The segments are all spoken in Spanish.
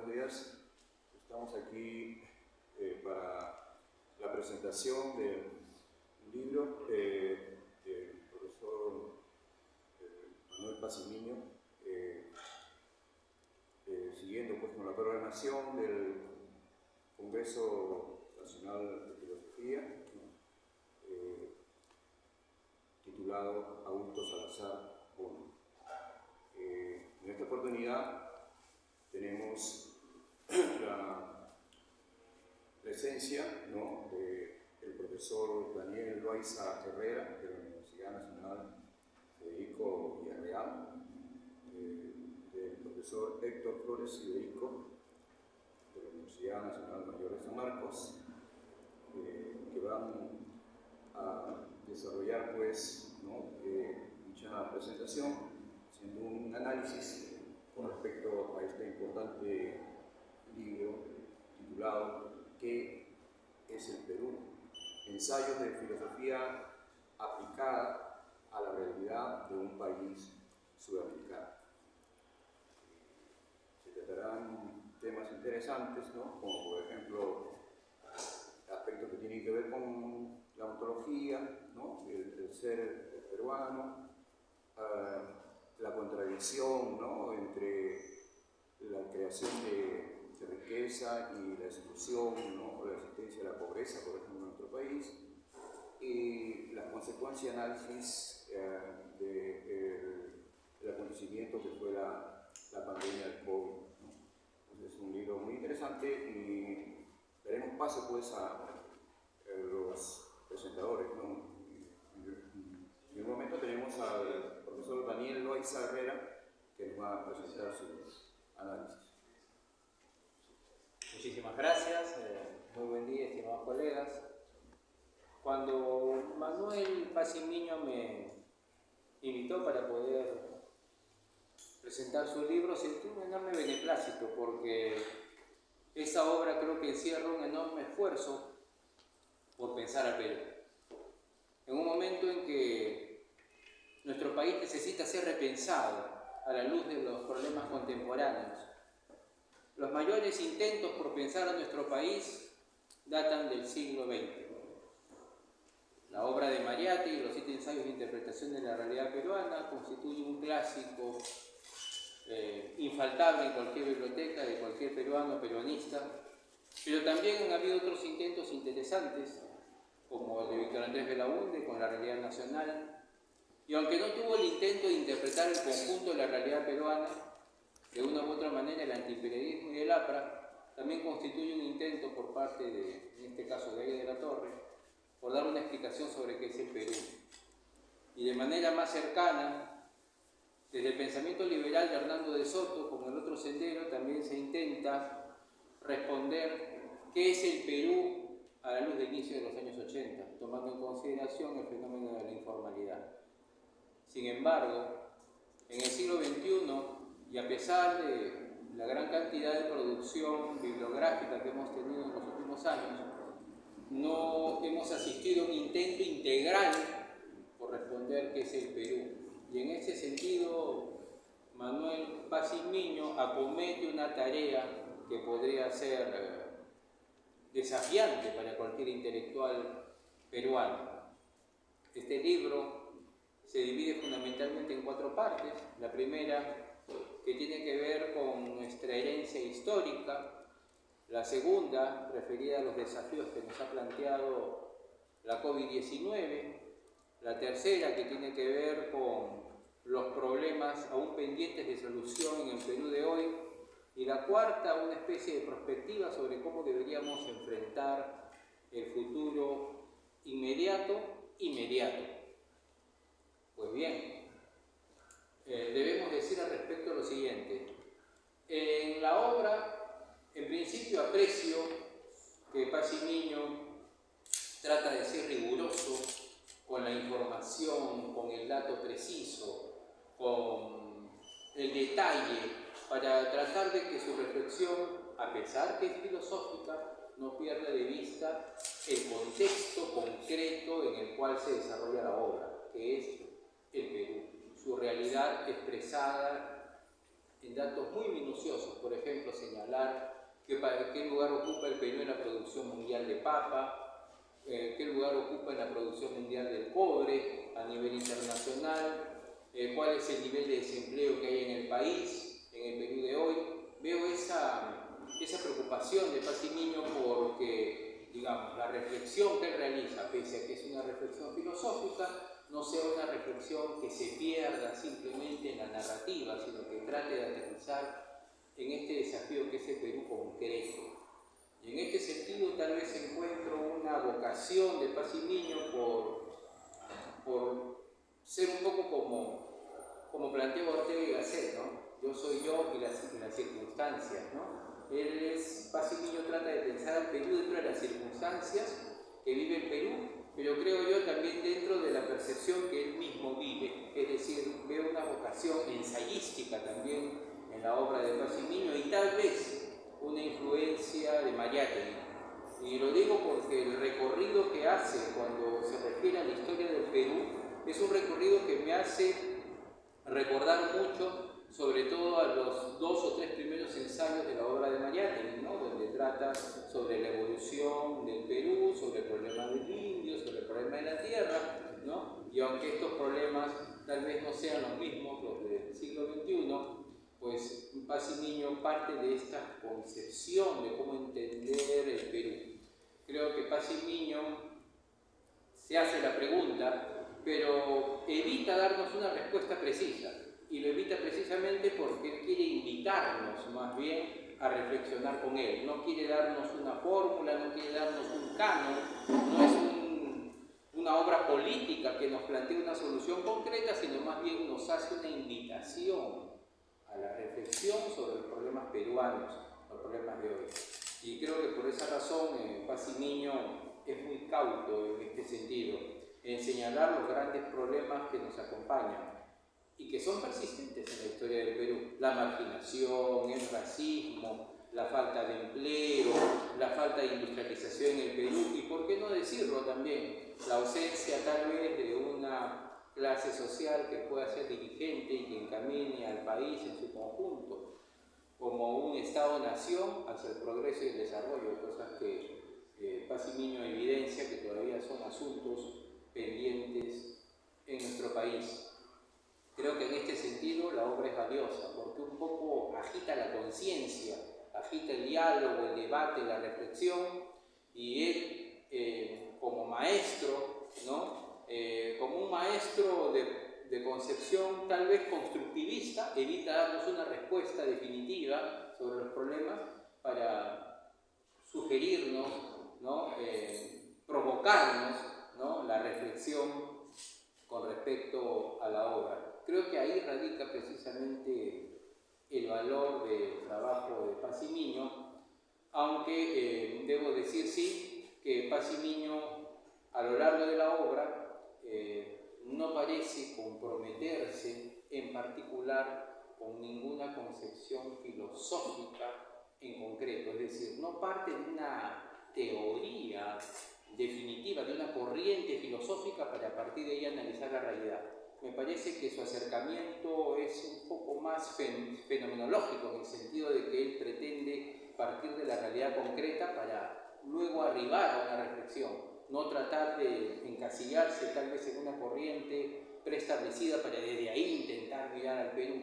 buenos días. Estamos aquí para la presentación de un libro del profesor Manuel Pacimiño, siguiendo pues con la programación del Congreso Nacional de Filosofía, titulado Augusto Salazar I. En esta oportunidad tenemos la presencia, ¿no?, del profesor Daniel Loaiza Herrera, de la Universidad Nacional Federico Villarreal, del profesor Héctor Flores Iberico, de la Universidad Nacional Mayor de San Marcos, que van a desarrollar pues, ¿no?, dicha presentación, haciendo un análisis con respecto a este importante libro titulado ¿Qué es el Perú? Ensayos de filosofía aplicada a la realidad de un país sudamericano. Se tratarán temas interesantes, ¿no?, como por ejemplo aspectos que tienen que ver con la ontología, ¿no?, el ser peruano, la contradicción, ¿no?, entre la creación de riqueza y la exclusión, ¿no?, o la existencia de la pobreza, por ejemplo, en nuestro país, y las consecuencias de análisis del acontecimiento que fue la pandemia del COVID, ¿no? Entonces, es un libro muy interesante y daremos paso pues a los presentadores, ¿no? En un momento tenemos al profesor Daniel Loaiza Herrera, que nos va a presentar su análisis. Muchísimas gracias, muy buen día, estimados colegas. Cuando Manuel Pacimiño me invitó para poder presentar su libro, sentí un enorme beneplácito, porque esa obra creo que encierra un enorme esfuerzo por pensar a Perú. En un momento en que nuestro país necesita ser repensado a la luz de los problemas contemporáneos. Los mayores intentos por pensar a nuestro país datan del siglo XX. La obra de Mariátegui y los 7 ensayos de interpretación de la realidad peruana constituye un clásico infaltable en cualquier biblioteca de cualquier peruano o peruanista, pero también han habido otros intentos interesantes, como el de Víctor Andrés Belaúnde con la realidad nacional, y aunque no tuvo el intento de interpretar el conjunto de la realidad peruana, de una u otra manera el antiperiodismo y el APRA también constituye un intento por parte de, en este caso, de Gabriel de la Torre, por dar una explicación sobre qué es el Perú. Y de manera más cercana, desde el pensamiento liberal de Hernando de Soto, como el otro sendero, también se intenta responder qué es el Perú a la luz del inicio de los años 80, tomando en consideración el fenómeno de la informalidad. Sin embargo, en el siglo XXI, y a pesar de la gran cantidad de producción bibliográfica que hemos tenido en los últimos años, no hemos asistido a un intento integral por responder qué es el Perú. Y en ese sentido, Manuel Pacimiño acomete una tarea que podría ser desafiante para cualquier intelectual peruano. Este libro se divide fundamentalmente en 4 partes. La primera, que tiene que ver con nuestra herencia histórica. La segunda, referida a los desafíos que nos ha planteado la COVID-19. La tercera, que tiene que ver con los problemas aún pendientes de solución en el Perú de hoy. Y la cuarta, una especie de perspectiva sobre cómo deberíamos enfrentar el futuro inmediato. Pues bien, debemos decir al respecto lo siguiente. En la obra, en principio, aprecio que Pacimiño trata de ser riguroso con la información, con el dato preciso, con el detalle, para tratar de que su reflexión, a pesar que es filosófica, no pierda de vista el contexto concreto en el cual se desarrolla la obra, que es el Perú, su realidad expresada en datos muy minuciosos, por ejemplo, señalar qué lugar ocupa el Perú en la producción mundial de papa, qué lugar ocupa en la producción mundial del cobre a nivel internacional, cuál es el nivel de desempleo que hay en el país, en el Perú de hoy. Veo esa preocupación de Pacimiño porque, digamos, la reflexión que él realiza, pese a que es una reflexión filosófica, no sea una reflexión que se pierda simplemente en la narrativa, sino que trate de aterrizar en este desafío que es el Perú concreto. Y en este sentido tal vez encuentro una vocación de Pacimiño por ser un poco como planteó Ortega y Gasset, ¿no? Yo soy yo y las circunstancias, ¿no? Pacimiño trata de pensar al Perú dentro de las circunstancias que vive el Perú, pero creo yo también dentro de la percepción que él mismo vive, es decir, veo una vocación ensayística también en la obra de Pacimiño y tal vez una influencia de Mariátegui. Y lo digo porque el recorrido que hace cuando se refiere a la historia del Perú es un recorrido que me hace recordar mucho, sobre todo a los 2 o 3 primeros ensayos de la obra de Mariátegui, ¿no? Donde trata sobre la evolución del Perú, sobre el problema del indio, sobre el problema de la tierra, ¿no? Y aunque estos problemas tal vez no sean los mismos los del siglo XXI, pues Pacimiño parte de esta concepción de cómo entender el Perú. Creo que Pacimiño se hace la pregunta, pero evita darnos una respuesta precisa, y lo evita precisamente porque él quiere invitarnos más bien a reflexionar con él. No quiere darnos una fórmula, no quiere darnos un canon, no es una obra política que nos plantea una solución concreta, sino más bien nos hace una invitación a la reflexión sobre los problemas peruanos, los problemas de hoy. Y creo que por esa razón Pacimiño es muy cauto en este sentido, en señalar los grandes problemas que nos acompañan y que son persistentes en la historia del Perú: la marginación, el racismo, la falta de empleo, la falta de industrialización en el Perú y, por qué no decirlo también, la ausencia tal vez de una clase social que pueda ser dirigente y que encamine al país en su conjunto como un Estado-nación hacia el progreso y el desarrollo, cosas que Pacimiño evidencia que todavía son asuntos pendientes en nuestro país. Creo que en este sentido la obra es valiosa porque un poco agita la conciencia, agita el diálogo, el debate, la reflexión, y él como maestro, ¿no? Como un maestro de concepción tal vez constructivista, evita darnos una respuesta definitiva sobre los problemas para sugerirnos, ¿no? Provocarnos, ¿no? La reflexión con respecto a la obra. Creo que ahí radica precisamente el valor del trabajo de Pacimiño, aunque debo decir sí que Pacimiño a lo largo de la obra no parece comprometerse en particular con ninguna concepción filosófica en concreto, es decir, no parte de una teoría definitiva, de una corriente filosófica para a partir de ahí analizar la realidad. Me parece que su acercamiento es un poco más fenomenológico, en el sentido de que él pretende partir de la realidad concreta para luego arribar a una reflexión, no tratar de encasillarse tal vez en una corriente preestablecida para desde ahí intentar mirar al Perú,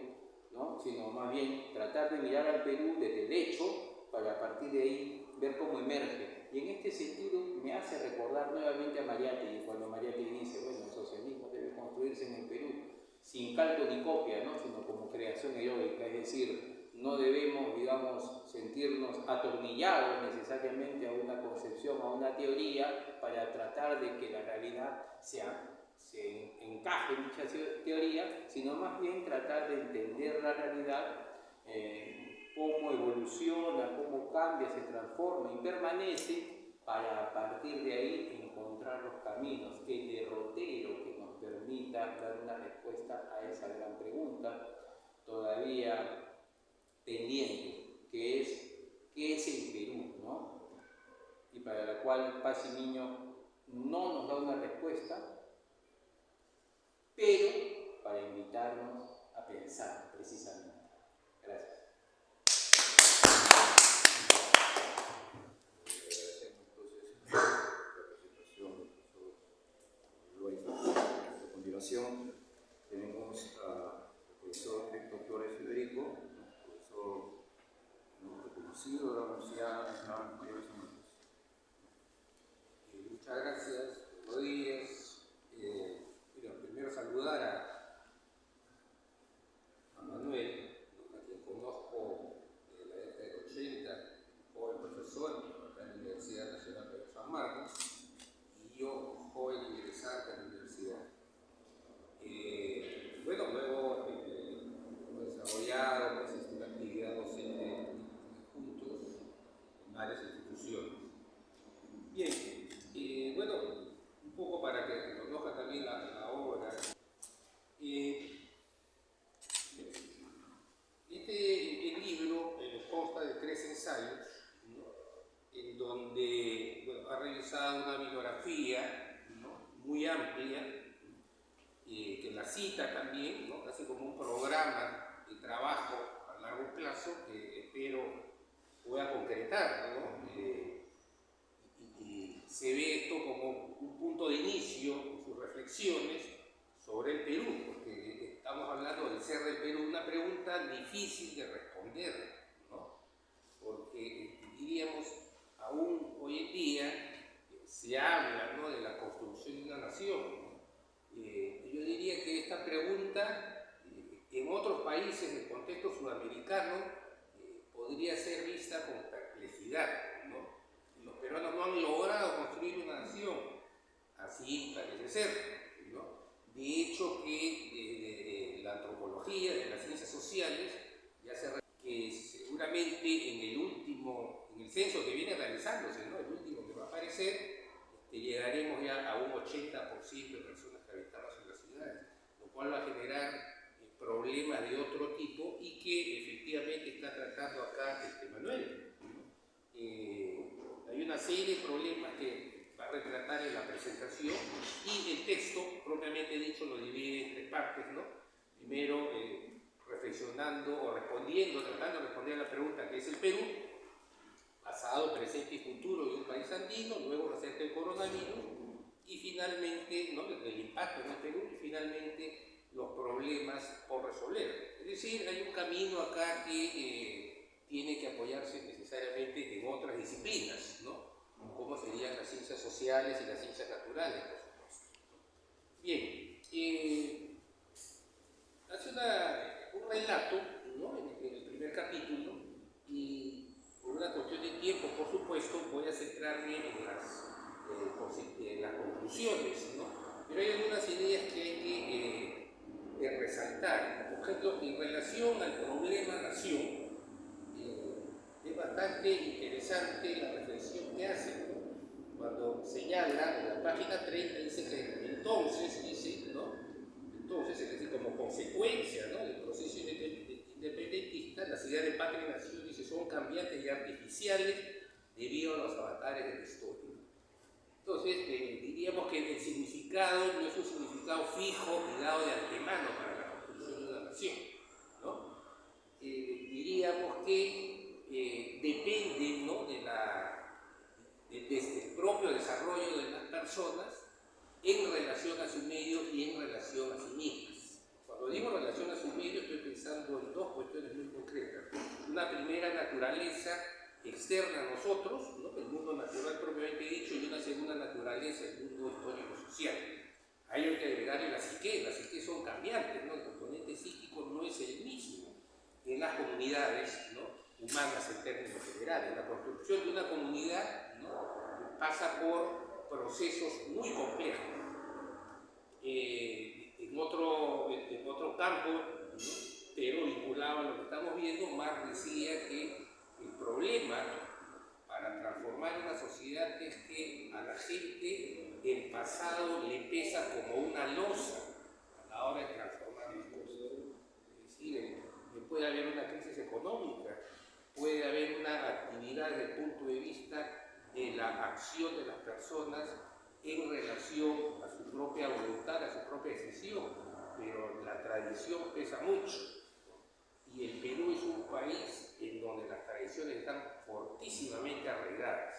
¿no? Sino más bien tratar de mirar al Perú desde el hecho para a partir de ahí ver cómo emerge. Y en este sentido me hace recordar nuevamente a Mariátegui, cuando Mariátegui dice, bueno, el socialismo debe construirse en el Perú sin calco ni copia, ¿no? Sino como creación heroica, es decir, no debemos, digamos, sentirnos atornillados necesariamente a una concepción, a una teoría, para tratar de que la realidad se encaje en dicha teoría, sino más bien tratar de entender la realidad, cómo evoluciona, cómo cambia, se transforma y permanece, para a partir de ahí encontrar los caminos, el derrotero que nos permita dar una respuesta a esa gran pregunta todavía pendiente, que es ¿qué es el Perú?, ¿no? Y para la cual Pacimiño no nos da una respuesta, pero para invitarnos a pensar precisamente. Gracias. A continuación tenemos al profesor Héctor Flores Federico, profesor reconocido de la Universidad Nacional Mayor de San Marcos. Muchas gracias, buenos días. Primero saludar a Manuel, a quien conozco de la década del 80, joven profesor en la Universidad Nacional de San Marcos, y yo, joven ingresante a la universidad. Luego hemos desarrollado una actividad docente juntos en varias instituciones. Bien. Un poco para que conozca también la obra. El libro consta de 3 ensayos, ¿no? En donde ha realizado una bibliografía, ¿no?, muy amplia, que la cita también, ¿no?, casi como un programa de trabajo a largo plazo que espero pueda concretar, ¿no? Se ve esto como un punto de inicio en sus reflexiones sobre el Perú, porque estamos hablando del ser del Perú, una pregunta difícil de responder, ¿no? Porque diríamos, aún hoy en día se habla, ¿no?, de la construcción de una nación, ¿no? Yo diría que esta pregunta en otros países del contexto sudamericano podría ser vista con perplejidad, ¿no? Los peruanos no han logrado construir una nación, así parece ser, ¿no? De hecho, que la antropología, de las ciencias sociales, ya se que seguramente en el censo que viene realizándose, ¿no?, el último que va a aparecer, llegaremos ya a un 80% de personas que habitamos en las ciudades, lo cual va a generar problemas de otro tipo y que efectivamente está tratando acá Manuel, ¿no? Hay una serie de problemas que va a retratar en la presentación y el texto, propiamente dicho, lo divide en 3 partes, ¿no? Primero, reflexionando o respondiendo, tratando de responder a la pregunta ¿qué es el Perú? Pasado, presente y futuro de un país andino, luego acerca del coronavirus y finalmente, ¿no?, el impacto en el Perú y finalmente los problemas por resolver. Es decir, hay un camino acá que tiene que apoyarse necesariamente en otras disciplinas, ¿no?, como serían las ciencias sociales y las ciencias naturales, por supuesto. Bien, hace un relato, ¿no?, en el primer capítulo, y por una cuestión de tiempo, por supuesto, voy a centrarme en las conclusiones, ¿no? Pero hay algunas ideas que hay que resaltar. Por ejemplo, en relación al problema nación, es bastante interesante la reflexión que hace, ¿no?, cuando señala en la página 30, dice que entonces, es decir, como consecuencia, ¿no?, del proceso independentista, las ideas de patria y nación, dice, son cambiantes y artificiales debido a los avatares de la historia. Entonces, diríamos que el significado no es un significado fijo y dado de antemano para la construcción de una nación, ¿no? Diríamos que depende, ¿no?, del propio desarrollo de las personas en relación a su medio y en relación a sí mismas. Cuando digo relación a su medio, estoy pensando en 2 cuestiones muy concretas. Una primera, naturaleza externa a nosotros, ¿no?, el mundo natural propiamente dicho, y una segunda naturaleza, el mundo histórico-social. A ello hay que agregarle las psiques son cambiantes, ¿no? El componente psíquico no es el mismo en las comunidades, ¿no?, humanas en términos generales. La construcción de una comunidad, ¿no?, pasa por procesos muy complejos. En otro campo, ¿no?, pero vinculado a lo que estamos viendo, Marx decía que el problema para transformar una sociedad es que a la gente el pasado le pesa como una losa a la hora de transformar las cosas. Es decir, puede haber una crisis económica, puede haber una actividad desde el punto de vista de la acción de las personas en relación a su propia voluntad, a su propia decisión, pero la tradición pesa mucho. y el Perú es un país en donde las tradiciones están fortísimamente arraigadas.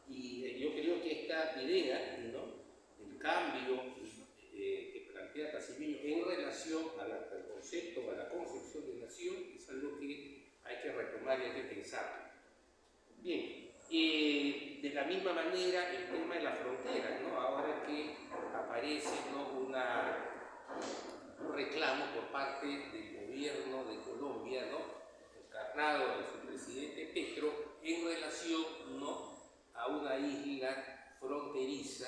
Y yo creo que esta idea, ¿no?, del cambio que plantea Pacimiño en relación al concepto, a la concepción de nación, es algo que hay que retomar y hay que pensar. Bien, de la misma manera el tema de las fronteras, ¿no? Ahora que aparece, ¿no?, un reclamo por parte del gobierno de Colombia, ¿no?, encarnado en su presidente Petro, en relación, ¿no?, a una isla fronteriza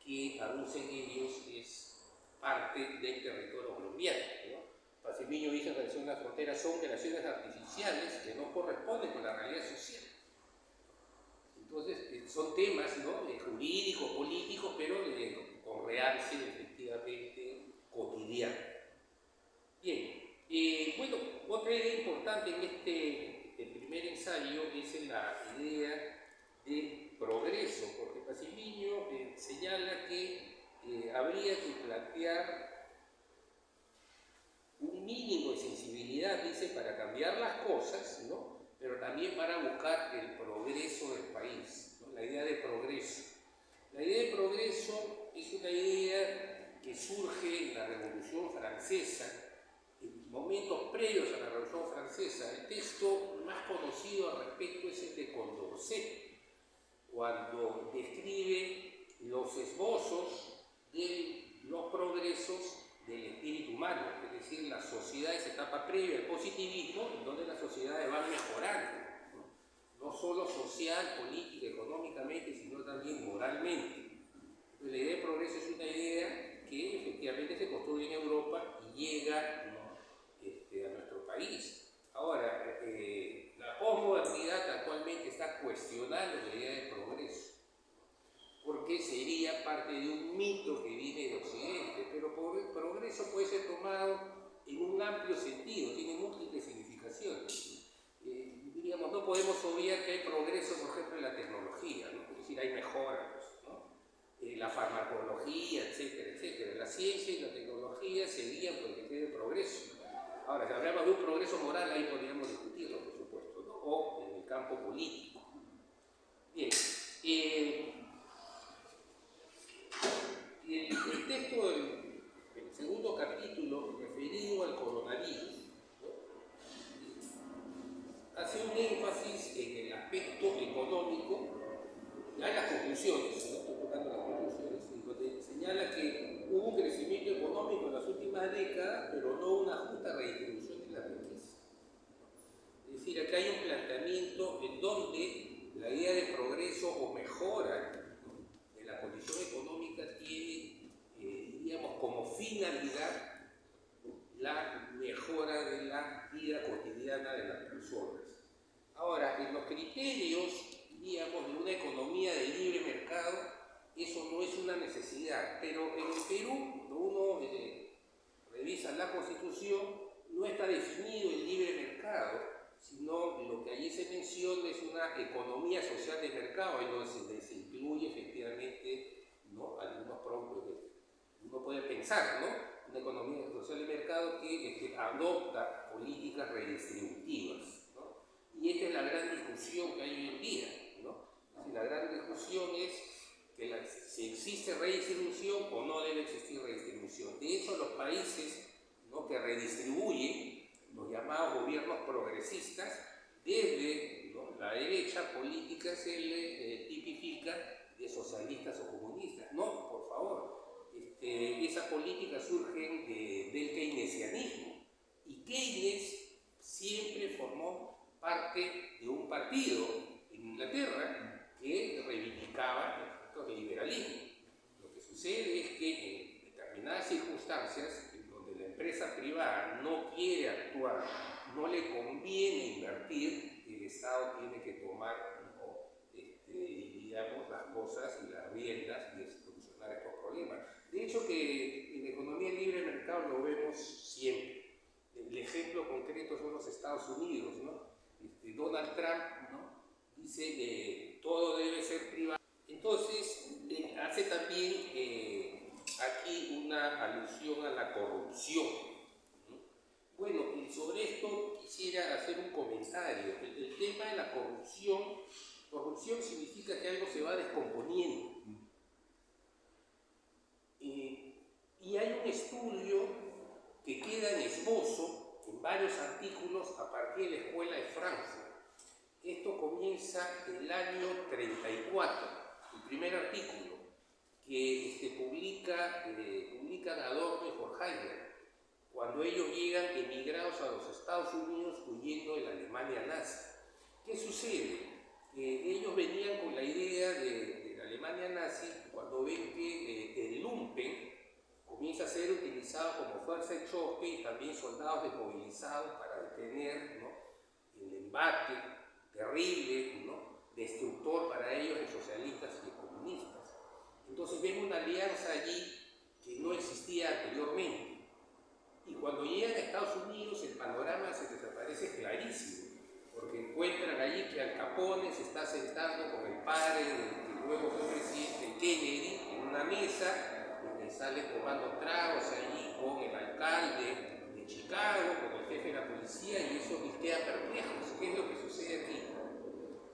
que aducen ellos es parte del territorio colombiano, ¿no? Pacimiño dice en relación a las fronteras son creaciones artificiales que no corresponden con la realidad social. Entonces, son temas, ¿no?, jurídicos, políticos, pero con realce efectivamente cotidiano. Bien, bueno, otra idea importante en este primer ensayo es la idea de progreso, porque Pacimiño señala que habría que plantear un mínimo de sensibilidad, dice, para cambiar las cosas, ¿no?, pero también para buscar el progreso del país, ¿no?, la idea de progreso. La idea de progreso es una idea que surge en la Revolución Francesa, en momentos previos a la Revolución Francesa. El texto más conocido al respecto es el de Condorcet, cuando describe los esbozos de los progresos del espíritu humano, es decir, la sociedad, esa etapa previa al positivismo, en donde las sociedades van mejorando, no solo social, política, económicamente, sino también moralmente. Entonces, la idea de progreso es una idea que efectivamente se construye en Europa y llega, ¿no?, a nuestro país. Ahora, la posmodernidad actualmente está cuestionando la idea de progreso, porque sería parte de un mito que viene de Occidente, pero progreso puede ser tomado en un amplio sentido, tiene múltiples significaciones. Diríamos, no podemos obviar que hay progreso, por ejemplo, en la tecnología, ¿no?, es decir, hay mejoras, ¿no?, la farmacología, etcétera, etcétera. La ciencia y la tecnología se guían por el criterio de progreso. Ahora, si hablamos de un progreso moral, ahí podríamos discutirlo, por supuesto, ¿no?, o en el campo político. Bien, el texto del segundo capítulo, referido al coronavirus, ¿no?, hace un énfasis en el aspecto económico. Ya en las conclusiones, ¿no?, estoy tocando las conclusiones, en donde señala que hubo un crecimiento económico en las últimas décadas, pero no una justa redistribución de la riqueza. Es decir, acá hay un planteamiento en donde la idea de progreso o mejora, ¿no?, de la condición económica tiene, diríamos, como finalidad la mejora de la vida cotidiana de las personas. Ahora, en los criterios, diríamos, de una economía de libre mercado, eso no es una necesidad, pero en el Perú, cuando uno revisa la Constitución, no está definido el libre mercado, sino lo que allí se menciona es una economía social de mercado, en donde se incluye efectivamente, ¿no?, algunos productos que uno puede pensar, ¿no?, una economía social de mercado que adopta políticas redistributivas, ¿no? Y esta es la gran discusión que hay hoy en día, ¿no? La gran discusión es que si existe redistribución o no debe existir redistribución. De hecho, los países, ¿no?, que redistribuyen, los llamados gobiernos progresistas, desde, ¿no?, la derecha política se le tipifica de socialistas o comunistas. No, por favor. Esas políticas surgen del keynesianismo, y Keynes siempre formó parte de un partido en Inglaterra que reivindicaba el liberalismo. Lo que sucede es que en determinadas circunstancias, en donde la empresa privada no quiere actuar, no le conviene invertir, el Estado tiene que tomar, ¿no?, digamos, las cosas y las riendas de solucionar estos problemas. De hecho, que en la economía libre de mercado lo vemos siempre. El ejemplo concreto son los Estados Unidos, ¿no? Donald Trump, ¿no?, dice que todo debe ser privado. Entonces, hace también aquí una alusión a la corrupción, ¿no? Bueno, y sobre esto tema de la corrupción, corrupción significa que algo se va descomponiendo. Y hay un estudio que queda en esbozo en varios artículos a partir de la Escuela de Frankfurt. Esto comienza el año 34, el primer artículo que publican Adorno y Horkheimer, cuando ellos llegan emigrados a los Estados Unidos huyendo de la Alemania nazi. ¿Qué sucede? Ellos venían con la idea de la Alemania nazi cuando ven que el lumpen comienza a ser utilizado como fuerza de choque y también soldados desmovilizados para detener, ¿no?, el embate terrible, ¿no?, destructor para ellos de socialistas y de comunistas. Entonces ven una alianza allí que no existía anteriormente. Y cuando llegan a Estados Unidos el panorama se les aparece clarísimo, porque encuentran allí que Al Capone se está sentando con el padre del que luego fue presidente Kennedy en una mesa, donde sale tomando tragos allí con el alcalde de Chicago, con el jefe de la policía, y eso les queda perplejos. ¿Qué es lo que sucede aquí?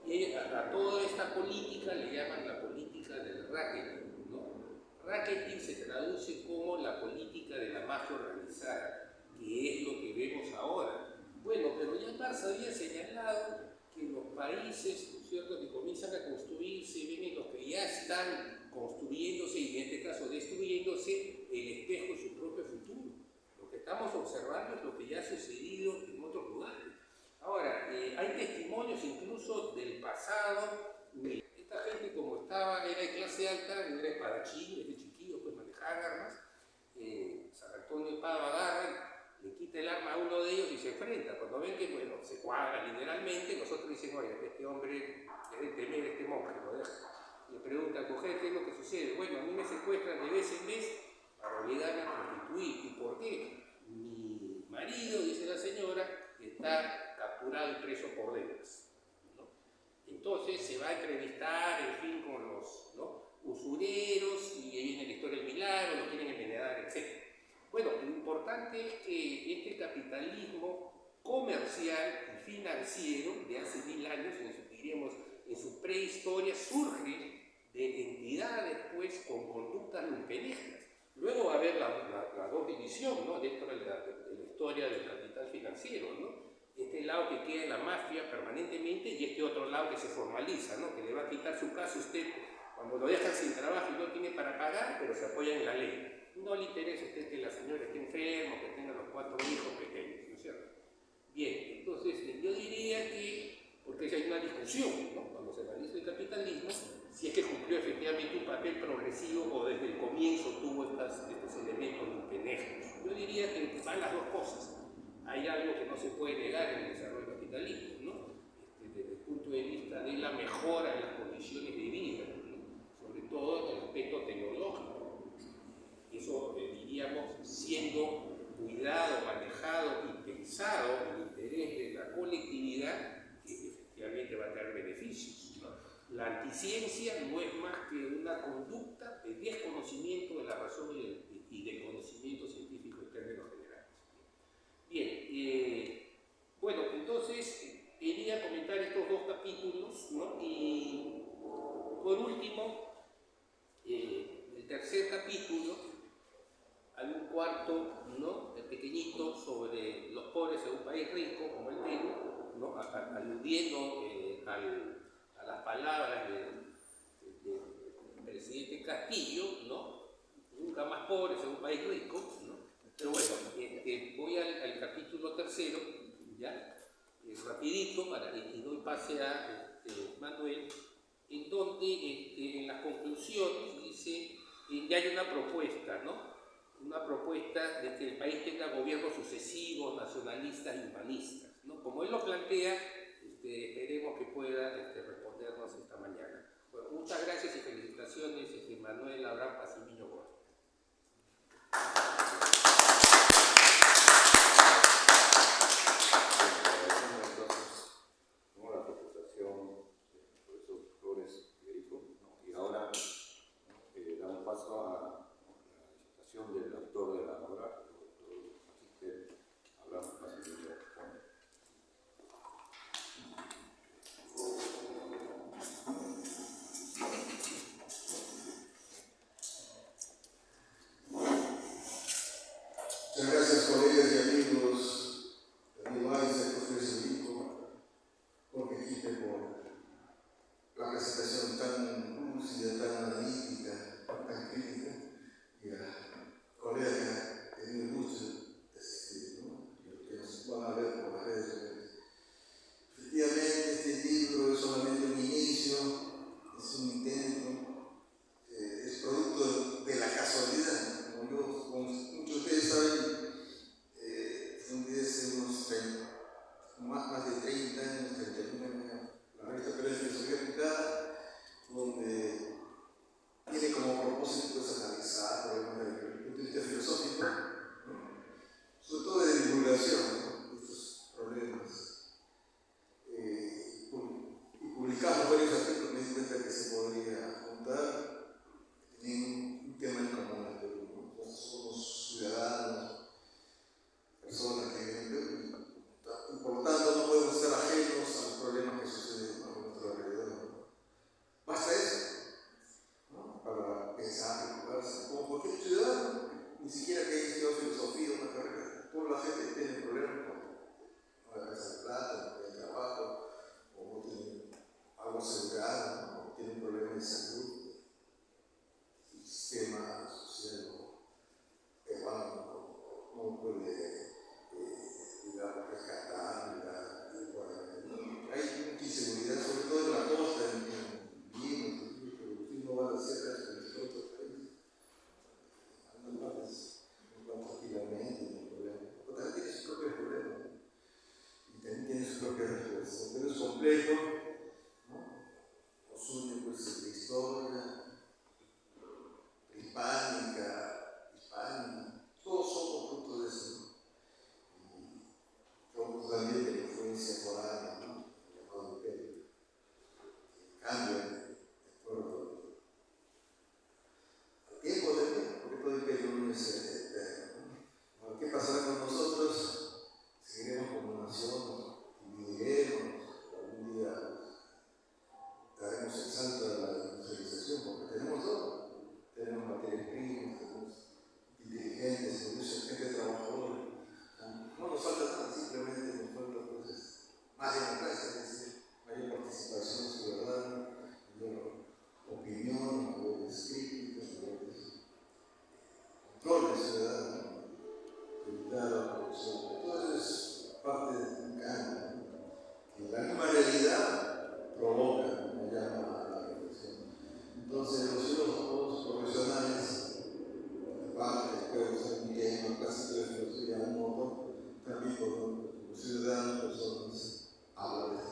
Y a toda esta política le llaman la política del racketing, ¿no? Racketing se traduce como la política de la mafia organizada, que es lo que vemos ahora. Bueno, pero ya Marx había señalado que los países, ¿no es cierto?, que comienzan a construirse, ven en los que ya están construyéndose y en este caso destruyéndose el espejo de su propio futuro. Lo que estamos observando es lo que ya ha sucedido en otros lugares. Ahora, hay testimonios incluso del pasado. Esta gente, como era de clase alta, era espadachín, desde chiquillo, pues manejaban armas. San Antonio de Padua agarra, le quita el arma a uno de ellos y se enfrenta. Cuando ven que, bueno, se cuadra literalmente, nosotros dicen, oye, este hombre es de temer, este monje, lo deja. Le preguntan, mujer, ¿qué es lo que sucede? Bueno, a mí me secuestran de vez en vez para obligarme a prostituir. ¿Y por qué? Mi marido, dice la señora, está capturado y preso por deudas, ¿no? Entonces se va a entrevistar, en fin, con los, ¿no?, usureros, y ahí viene la historia del milagro, lo quieren envenenar, etc. Bueno, lo importante es que este capitalismo comercial y financiero de hace 1000 años, diríamos, en su prehistoria, surge de entidades, pues, con conductas lumpenescas. Luego va a haber la dos división, ¿no?, dentro de la historia del capital financiero, ¿no? Este lado que queda en la mafia permanentemente y este otro lado que se formaliza, ¿no?, que le va a quitar su casa a usted cuando lo dejan sin trabajo y no tiene para pagar, pero se apoya en la ley. No le interesa a usted que la señora esté enferma, que tenga los 4 hijos pequeños, ¿no es cierto? Bien, entonces yo diría que, porque hay una discusión, ¿no?, cuando se analiza el capitalismo, si es que cumplió efectivamente un papel progresivo o desde el comienzo tuvo estos elementos lumpenescos. Yo diría que van las dos cosas. Hay algo que no se puede negar en el desarrollo del capitalismo, ¿no?, desde el punto de vista de la mejora de las condiciones de vida, ¿no?, sobre todo en el aspecto tecnológico. Eso, diríamos, siendo cuidado, manejado y pensado en el interés de la colectividad, que efectivamente va a traer beneficios, ¿no? La anticiencia no es más que una conducta de desconocimiento de la razón y del conocimiento científico en términos generales. Bien, bueno, entonces quería comentar estos 2 capítulos, ¿no? Y por último, el tercer capítulo, hay un cuarto, ¿no?, pequeñito, sobre los pobres en un país rico como el Perú, ¿no?, aludiendo a las palabras del presidente Castillo, ¿no?, nunca más pobres en un país rico, ¿no? Pero bueno, voy al capítulo tercero, ya, rapidito, y doy pase a Manuel, en donde en las conclusiones dice, ya hay una propuesta, ¿no?, una propuesta de que el país tenga gobiernos sucesivos, nacionalistas y humanistas, ¿no? Como él lo plantea, esperemos que pueda respondernos esta mañana. Bueno, muchas gracias y felicitaciones, Manuel Abraham Pacimiño Costa. Del autor de la obra, el doctor Magíster Abraham Pacimiño Costa. Muchas gracias, colegas y amigos, amigo Isaac, profesor Rico, Jorge Quipe, por la presentación tan lúcida, tan analítica, tan crítica, y a colegas que me gusta asistir, ¿no? Y los que nos van a ver por las redes sociales. Efectivamente, este libro es solamente un inicio, es un intento, es producto de la casualidad. Como muchos de ustedes saben, fundé hace más de 30 años, 31 años, la revista Perú Filosofía Aplicada, donde tiene como propósito pues, analizar problemas del punto de vista filosófico, ¿no? Sobre todo de divulgación, ¿no? De estos problemas. Y publicamos varios artículos, me di cuenta que se podría juntar en un tema en común. Somos ciudadanos, personas que viven en Perú, y por lo tanto no podemos estar ajenos a los problemas que suceden a nuestro alrededor. Basta eso, ¿no? Para pensar y ocuparse, como cualquier ciudadano, ni siquiera que haya estudiado filosofía o una carrera. Toda la gente tiene problemas con no la casa de plata, no tiene trabajo, o no tiene algo asegurado, ¿no? O tiene un problema de salud, el sistema social peruano no puede rescatar, hay mucha inseguridad, sobre todo en la costa, en Lima, que no van a hacer eso en otros países. Algunas partes no van tranquilamente, no hay problema. Pero también tiene sus propios problemas, ¿no? Y también tiene sus propias respuestas. Pero es complejo, ¿no? Lo suyo pues es la historia, hispánica, todos somos fruto de eso, ¿no? Somos también de la influencia foránea, ¿no? El llamado imperio. Cambia el pueblo. Al tiempo también, porque todo imperio no es eterno, ¿no? ¿Qué pasará con nosotros? Seguiremos como nación, dividiremos, algún día daremos el salto a la industrialización, porque tenemos todo. Tenemos materias primas, tenemos inteligentes, tenemos gente trabajadora. No nos falta nada, simplemente nos falta pues, más democracia, es decir, mayor participación ciudadana, mayor opinión, mayores críticas, mayores controles ciudadanos, evitar la corrupción. Todo eso es parte de un cambio, ¿no? Que la misma realidad provoca, me llama a la reflexión. Entonces, los filósofos profesionales, aparte de que pueden ser un tema clásico de filosofía, un modo, también como ciudadanos, personas, hablan de